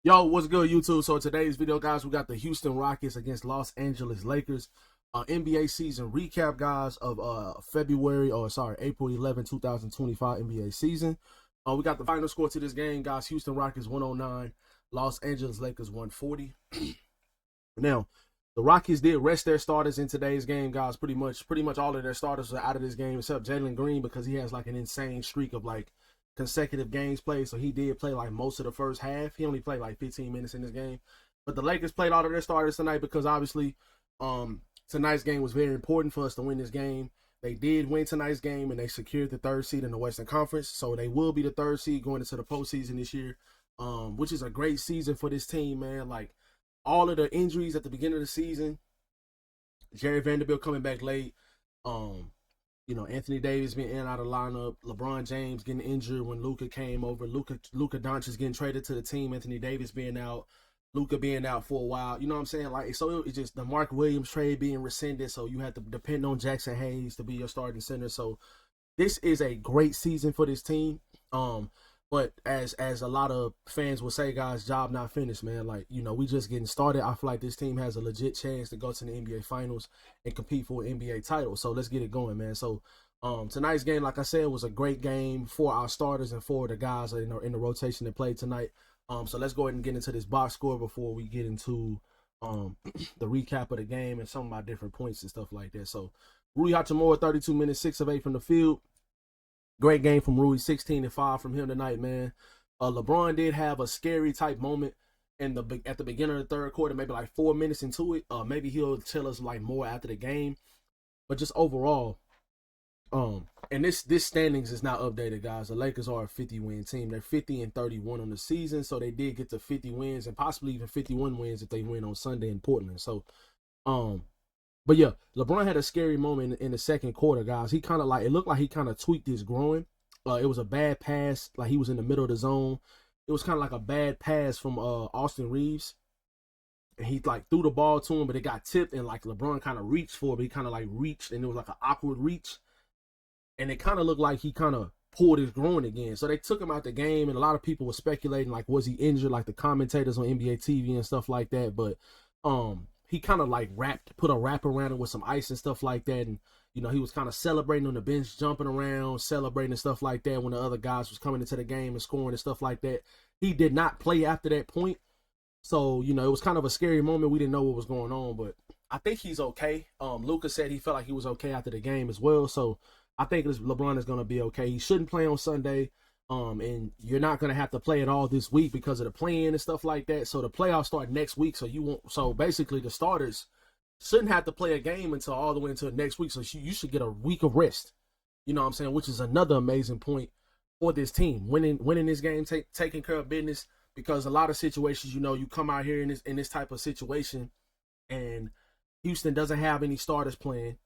Yo, what's good, YouTube? So today's video, guys, we got the Houston Rockets against Los Angeles Lakers. NBA season recap, guys, of April 11, 2025 NBA season. We got the final score to this game, guys. Houston Rockets 109, Los Angeles Lakers 140. Now, the Rockets did rest their starters in today's game, guys. Pretty much all of their starters are out of this game except Jalen Green, because he has like an insane streak of like consecutive games played. So he did play like most of the first half. He only played like 15 minutes in this game. But the Lakers played all of their starters tonight because obviously tonight's game was very important for us to win this game. They did win tonight's game and they secured the third seed in the Western Conference. So they will be the third seed going into the postseason this year, which is a great season for this team, man. Like all of the injuries at the beginning of the season, Jerry Vanderbilt coming back late, Anthony Davis being in and out of lineup, LeBron James getting injured when Luka came over, Luka Doncic getting traded to the team, Anthony Davis being out, Luka being out for a while. You know what I'm saying? Like, so it's just the Mark Williams trade being rescinded, so you have to depend on Jackson Hayes to be your starting center. So this is a great season for this team. But as a lot of fans will say, guys, job not finished, man. Like, we just getting started. I feel like this team has a legit chance to go to the NBA Finals and compete for an NBA title. So let's get it going, man. So tonight's game, like I said, was a great game for our starters and for the guys in the rotation that played tonight. So let's go ahead and get into this box score before we get into the recap of the game and some of my different points and stuff like that. So Rui Hachimura, 32 minutes, 6 of 8 from the field. Great game from Rui, 16-5 from him tonight, man. LeBron did have a scary type moment at the beginning of the third quarter, maybe like 4 minutes into it. Maybe he'll tell us like more after the game. But just overall, and this standings is not updated, guys. The Lakers are a 50-win team. They're 50-31 on the season, so they did get to 50 wins and possibly even 51 wins if they win on Sunday in Portland. So, but yeah, LeBron had a scary moment in the second quarter, guys. He kind of it looked like he kind of tweaked his groin. It was a bad pass, like he was in the middle of the zone. It was kind of like a bad pass from Austin Reeves. And he like threw the ball to him, but it got tipped, and like LeBron kind of reached for it, but he kind of like reached, and it was like an awkward reach. And it kind of looked like he kind of pulled his groin again. So they took him out the game, and a lot of people were speculating, like, was he injured, like the commentators on NBA TV and stuff like that. But he kind of like put a wrap around it with some ice and stuff like that. And, he was kind of celebrating on the bench, jumping around, celebrating and stuff like that when the other guys was coming into the game and scoring and stuff like that. He did not play after that point. So, it was kind of a scary moment. We didn't know what was going on, but I think he's okay. Luka said he felt like he was okay after the game as well. So I think LeBron is going to be okay. He shouldn't play on Sunday. And you're not going to have to play it all this week because of the play-in and stuff like that. So the playoffs start next week. So basically the starters shouldn't have to play a game until all the way until next week. So you should get a week of rest. You know what I'm saying? Which is another amazing point for this team. Winning this game, taking care of business, because a lot of situations, you come out here in this type of situation and Houston doesn't have any starters playing.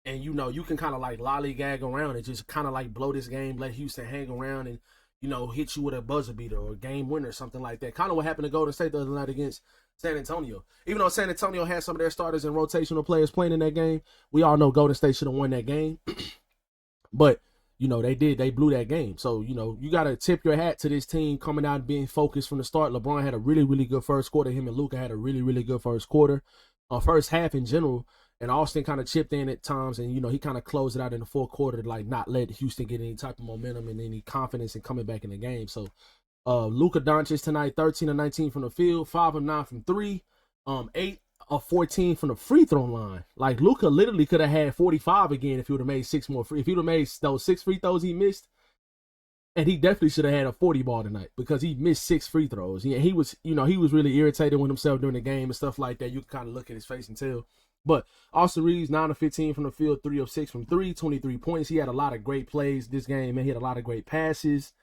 And, you can kind of like lollygag around and just kind of like blow this game, let Houston hang around and, hit you with a buzzer beater or a game winner or something like that. Kind of what happened to Golden State the other night against San Antonio. Even though San Antonio had some of their starters and rotational players playing in that game, we all know Golden State should have won that game. But, they blew that game. So, you got to tip your hat to this team coming out and being focused from the start. LeBron had a really, really good first quarter. Him and Luka had a really, really good first quarter. First half in general. And Austin kind of chipped in at times, and, he kind of closed it out in the fourth quarter to, like, not let Houston get any type of momentum and any confidence in coming back in the game. So, Luka Doncic tonight, 13 of 19 from the field, 5 of 9 from 3, 8 of 14 from the free throw line. Like, Luka literally could have had 45 again if he would have made 6 more free. If he would have made those 6 free throws he missed, and he definitely should have had a 40 ball tonight because he missed 6 free throws. He was, he was really irritated with himself during the game and stuff like that. You can kind of look at his face and tell. But Austin Reeves, 9 of 15 from the field, 3 of 6 from 3, 23 points. He had a lot of great plays this game, man. He had a lot of great passes.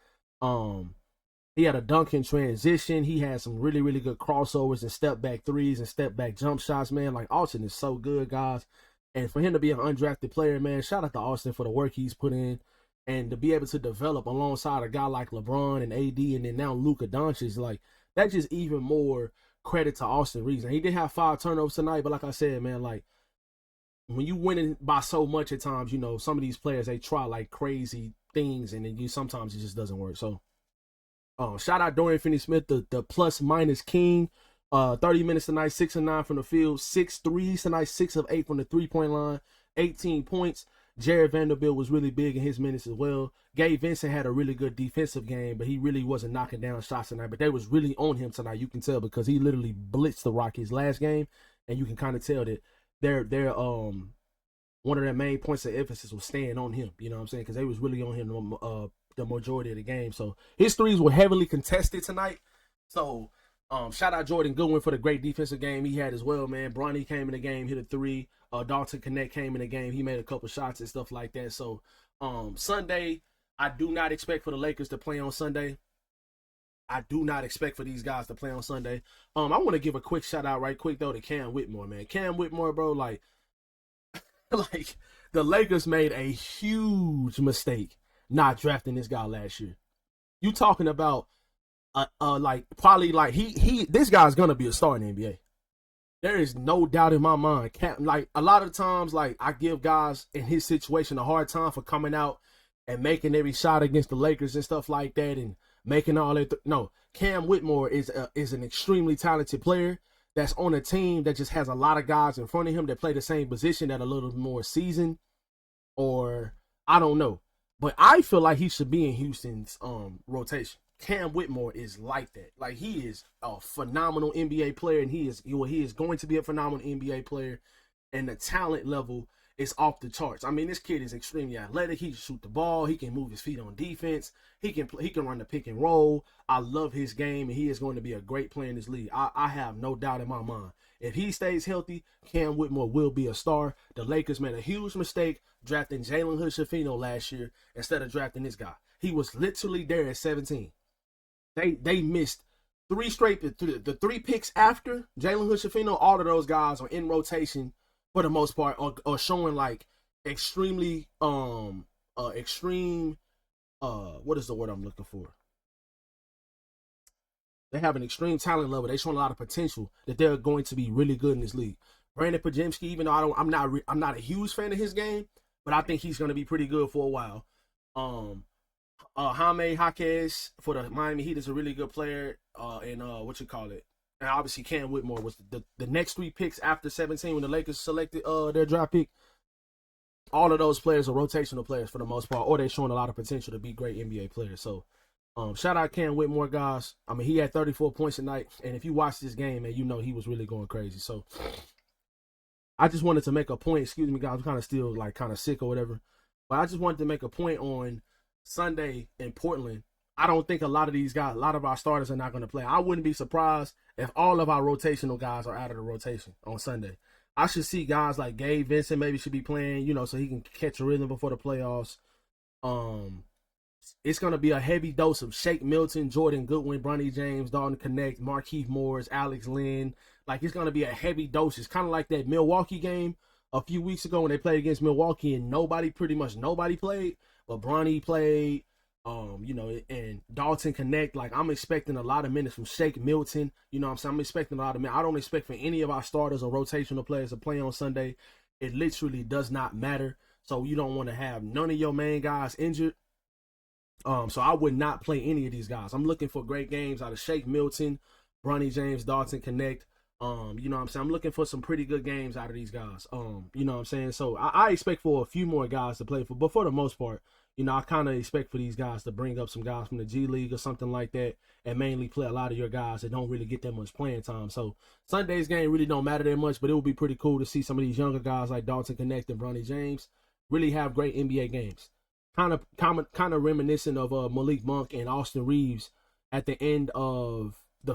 He had a dunk in transition. He had some really, really good crossovers and step back threes and step back jump shots, man. Like, Austin is so good, guys. And for him to be an undrafted player, man, shout out to Austin for the work he's put in. And to be able to develop alongside a guy like LeBron and AD and then now Luka Doncic, like, that's just even more credit to Austin Reeves. And he did have 5 turnovers tonight, but like I said, man, like, when you winning by so much at times, some of these players, they try like crazy things, and then sometimes it just doesn't work. So Shout out Dorian Finney-Smith, the plus minus king. 30 minutes tonight, 6 of 9 from the field, 6 threes tonight, 6 of 8 from the 3-point line, 18 points. Jared Vanderbilt was really big in his minutes as well. Gabe Vincent had a really good defensive game, but he really wasn't knocking down shots tonight. But they was really on him tonight. You can tell because he literally blitzed the Rockets last game, and you can kind of tell that they're one of their main points of emphasis was staying on him. You know what I'm saying? Because they was really on him the majority of the game. So his threes were heavily contested tonight. So shout out Jordan Goodwin for the great defensive game he had as well, man. Bronny came in the game, hit a 3. Dalton Connect came in the game. He made a couple shots and stuff like that. So Sunday, I do not expect for the Lakers to play on Sunday. I do not expect for these guys to play on Sunday. I want to give a quick shout out right quick though to Cam Whitmore, man. Cam Whitmore, bro, like the Lakers made a huge mistake not drafting this guy last year. You talking about probably like this guy's gonna be a star in the NBA. There is no doubt in my mind. Like a lot of times, like I give guys in his situation a hard time for coming out and making every shot against the Lakers and stuff like that, and making all that. No, Cam Whitmore is an extremely talented player that's on a team that just has a lot of guys in front of him that play the same position that are a little more seasoned, or I don't know. But I feel like he should be in Houston's rotation. Cam Whitmore is like that. Like he is a phenomenal NBA player, and he is going to be a phenomenal NBA player, and the talent level is off the charts. I mean, this kid is extremely athletic. He can shoot the ball. He can move his feet on defense. He can run the pick and roll. I love his game, and he is going to be a great player in this league. I have no doubt in my mind. If he stays healthy, Cam Whitmore will be a star. The Lakers made a huge mistake drafting Jalen Hood-Schifino last year instead of drafting this guy. He was literally there at 17. They missed 3 straight, the 3 picks after Jalen Hood-Schifino. All of those guys are in rotation for the most part, are showing like extremely extreme what is the word I'm looking for? They have an extreme talent level. They showing a lot of potential that they're going to be really good in this league. Brandon Podziemski, even though I'm not a huge fan of his game, but I think he's going to be pretty good for a while. Jaime Jaquez for the Miami Heat is a really good player. And and obviously Cam Whitmore was the next 3 picks after 17 when the Lakers selected their draft pick. All of those players are rotational players for the most part, or they're showing a lot of potential to be great NBA players. So shout out Cam Whitmore, guys. I mean, he had 34 points tonight, and if you watch this game, man, you know he was really going crazy. So I just wanted to make a point. Excuse me, guys. I'm kind of still like kind of sick or whatever, but I just wanted to make a point on Sunday in Portland. I don't think a lot of these guys, a lot of our starters are not going to play. I wouldn't be surprised if all of our rotational guys are out of the rotation on Sunday. I should see guys like Gabe Vincent maybe should be playing, so he can catch a rhythm before the playoffs. It's going to be a heavy dose of Shake Milton, Jordan Goodwin, Bronny James, Dalton Connect, Markieff Morris, Alex Lynn. Like, it's going to be a heavy dose. It's kind of like that Milwaukee game a few weeks ago when they played against Milwaukee and pretty much nobody played, but Bronny played. And Dalton Connect, like I'm expecting a lot of minutes from Shake Milton. You know what I'm saying? I'm expecting a lot of minutes. I don't expect for any of our starters or rotational players to play on Sunday. It literally does not matter. So you don't want to have none of your main guys injured. So I would not play any of these guys. I'm looking for great games out of Shake Milton, Bronny James, Dalton Connect. You know what I'm saying? I'm looking for some pretty good games out of these guys. You know what I'm saying? So I expect for a few more guys to play for, but for the most part, I kind of expect for these guys to bring up some guys from the G League or something like that and mainly play a lot of your guys that don't really get that much playing time. So Sunday's game really don't matter that much, but it would be pretty cool to see some of these younger guys like Dalton Connect and Bronny James really have great NBA games. Kind of reminiscent of Malik Monk and Austin Reeves at the end of the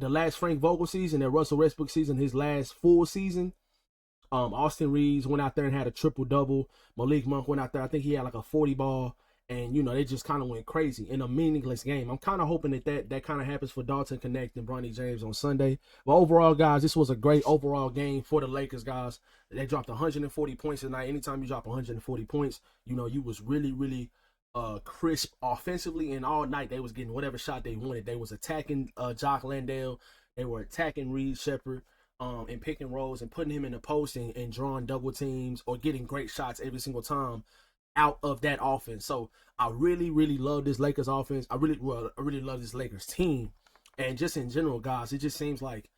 last Frank Vogel season and Russell Westbrook season, his last full season. Austin Reeves went out there and had a triple-double. Malik Monk went out there. I think he had like a 40 ball. And, they just kind of went crazy in a meaningless game. I'm kind of hoping that kind of happens for Dalton Connect and Bronny James on Sunday. But overall, guys, this was a great overall game for the Lakers, guys. They dropped 140 points tonight. Anytime you drop 140 points, you was really, really crisp offensively. And all night they was getting whatever shot they wanted. They was attacking Jock Landale. They were attacking Reed Shepherd. And pick and rolls and putting him in the post and drawing double teams or getting great shots every single time. out of that offense. So I really, really love this Lakers offense. I really love this Lakers team. And just in general, guys, it just seems like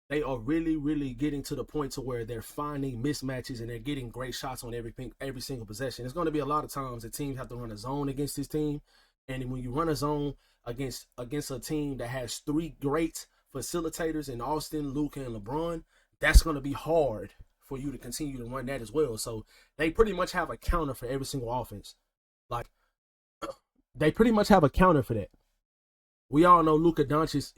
they are really, really getting to the point to where they're finding mismatches and they're getting great shots on every single possession. There's going to be a lot of times that teams have to run a zone against this team. And when you run a zone against a team that has three great facilitators in Austin, Luka, and LeBron, that's going to be hard for you to continue to run that as well. So they pretty much have a counter for every single offense. Like, they pretty much have a counter for that. We all know Luka Doncic,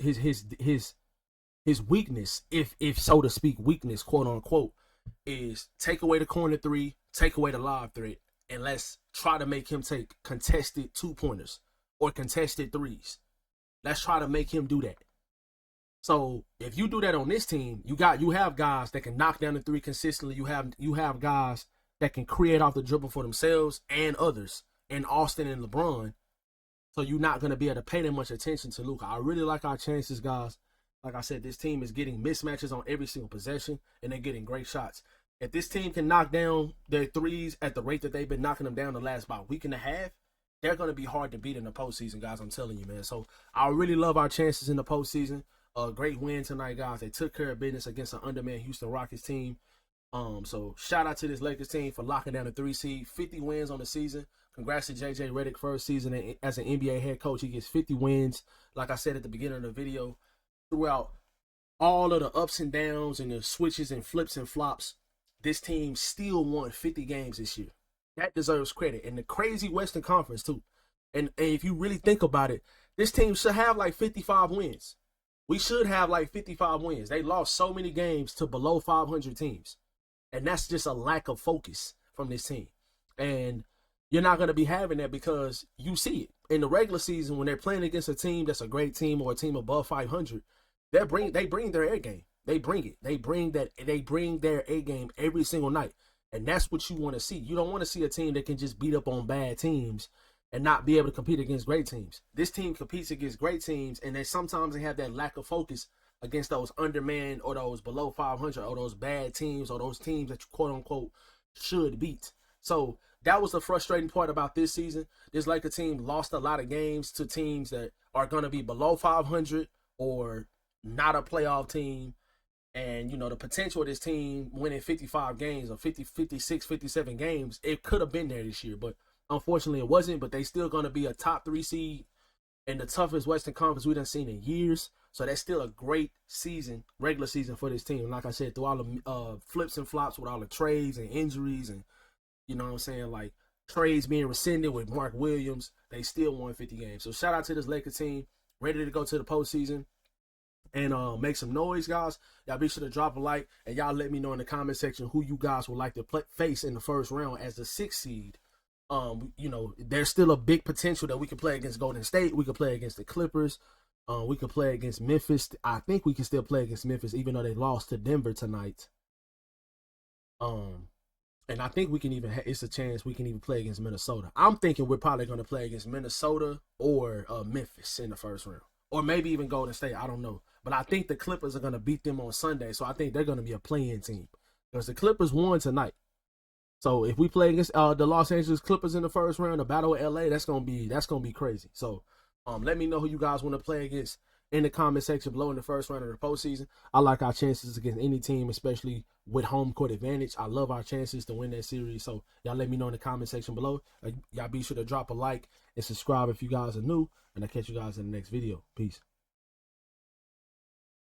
his weakness, if so to speak, weakness, quote unquote, is take away the corner three, take away the lob threat, and let's try to make him take contested 2-pointers or contested threes. Let's try to make him do that. So if you do that on this team, you have guys that can knock down the three consistently. You have guys that can create off the dribble for themselves and others, in Austin and LeBron. So you're not going to be able to pay that much attention to Luka. I really like our chances, guys. Like I said, this team is getting mismatches on every single possession, and they're getting great shots. If this team can knock down their threes at the rate that they've been knocking them down the last about week and a half, they're going to be hard to beat in the postseason, guys. I'm telling you, man. So I really love our chances in the postseason. A great win tonight, guys. They took care of business against an undermanned Houston Rockets team. So shout out to this Lakers team for locking down the 3 seed, 50 wins on the season. Congrats to JJ Redick, first season as an NBA head coach. He gets 50 wins. Like I said at the beginning of the video, throughout all of the ups and downs and the switches and flips and flops, this team still won 50 games this year. That deserves credit. And the crazy Western Conference, too. And if you really think about it, this team should have like 55 wins. We should have like 55 wins. They lost so many games to below 500 teams. And that's just a lack of focus from this team. And you're not going to be having that because you see it. In the regular season, when they're playing against a team that's a great team or a team above 500, they bring their A game. They bring it. They bring their A game every single night. And that's what you want to see. You don't want to see a team that can just beat up on bad teams and not be able to compete against great teams. This team competes against great teams, and sometimes they have that lack of focus against those undermanned or those below 500 or those bad teams or those teams that you quote unquote should beat. So that was the frustrating part about this season. This Lakers team lost a lot of games to teams that are going to be below 500 or not a playoff team. And, you know, the potential of this team winning 55 games or 50, 56, 57 games, it could have been there this year. But unfortunately, it wasn't. But they still going to be a top 3 seed in the toughest Western Conference we've done seen in years. So that's still a great season, regular season for this team. And like I said, through all the flips and flops with all the trades and injuries and, you know what I'm saying, like trades being rescinded with Mark Williams, they still won 50 games. So shout out to this Lakers team, ready to go to the postseason and make some noise, guys. Y'all be sure to drop a like, and y'all let me know in the comment section who you guys would like to face in the first round as the 6th seed. You know, there's still a big potential that we can play against Golden State. We could play against the Clippers. We could play against Memphis. I think we can still play against Memphis, even though they lost to Denver tonight. And I think we can even it's a chance we can even play against Minnesota. I'm thinking we're probably going to play against Minnesota or Memphis in the first round. Or maybe even Golden State. I don't know. But I think the Clippers are going to beat them on Sunday. So I think they're going to be a play-in team. Because the Clippers won tonight. So if we play against the Los Angeles Clippers in the first round, the battle of LA, that's gonna be crazy. So let me know who you guys want to play against in the comment section below in the first round of the postseason. I like our chances against any team, especially with home court advantage. I love our chances to win that series. So y'all let me know in the comment section below. Y'all be sure to drop a like and subscribe if you guys are new. And I'll catch you guys in the next video. Peace.